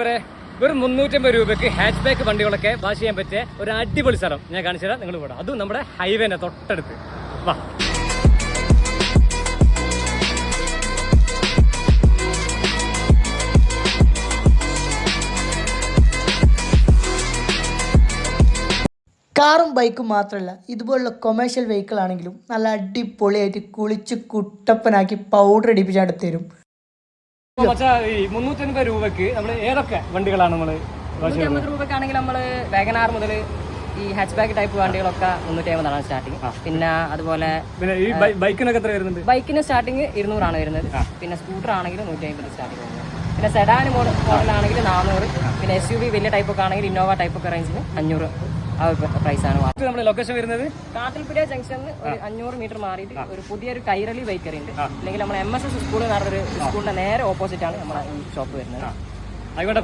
വെറും 350 രൂപയ്ക്ക് hatch back വണ്ടികളൊക്കെ വാഷ് ചെയ്യാൻ പറ്റിയ ഒരു അടിപൊളി സ്ഥലം ഞാൻ കാണിച്ചു തരാം. നിങ്ങൾ കൂടെ അതും നമ്മുടെ ഹൈവേനെ തൊട്ടടുത്ത് വാ. കാറും ബൈക്കും മാത്രമല്ല, ഇതുപോലുള്ള കൊമേഴ്ഷ്യൽ വെഹിക്കിൾ ആണെങ്കിലും നല്ല അടിപൊളിയായിട്ട് കുളിച്ച് കുട്ടപ്പനാക്കി പൗഡർ അടിപ്പിച്ചാണ്ട് തരും. ഈ 350 രൂപയ്ക്ക് നമ്മൾ ഏതൊക്കെ വണ്ടികളാണ് നമ്മൾ 350 രൂപക്കാണെങ്കിൽ നമ്മൾ വാഗനാർ മുതൽ ഈ ഹാച്ച് ബാക്ക് ടൈപ്പ് വണ്ടികളൊക്കെ 350 സ്റ്റാർട്ടിങ്. പിന്നെ അതുപോലെ ഈ ബൈക്കിനൊക്കെ എത്ര വരുന്നുണ്ട്? ബൈക്കിന് സ്റ്റാർട്ടിങ് 200 വരുന്നത്. പിന്നെ സ്കൂട്ടർ ആണെങ്കിൽ 150 സ്റ്റാർട്ടിങ് വരുന്നത്. പിന്നെ സെഡാൻ മോഡലാണെങ്കിൽ 400. പിന്നെ SUV വലിയ ടൈപ്പ് ഒക്കെ ആണെങ്കിൽ ഇന്നോവ ടൈപ്പ് ഒക്കെ റേഞ്ചിന് 500 ആ ഒരു പ്രൈസാണ്. നമ്മുടെ ലൊക്കേഷൻ വരുന്നത് കാട്ടിൽപ്പുഴ ജംഗ്ഷനിൽ ഒരു 500 മീറ്റർ മാറിയിട്ട് ഒരു പുതിയൊരു കൈരളി ബൈക്കറി ഉണ്ട്. അല്ലെങ്കിൽ നമ്മുടെ MSS സ്കൂൾ എന്ന് പറഞ്ഞൊരു സ്കൂളിന്റെ നേരെ ഓപ്പോസിറ്റ് ആണ് നമ്മുടെ ഈ ഷോപ്പ് വരുന്നത്. ആയിക്കോട്ടെ.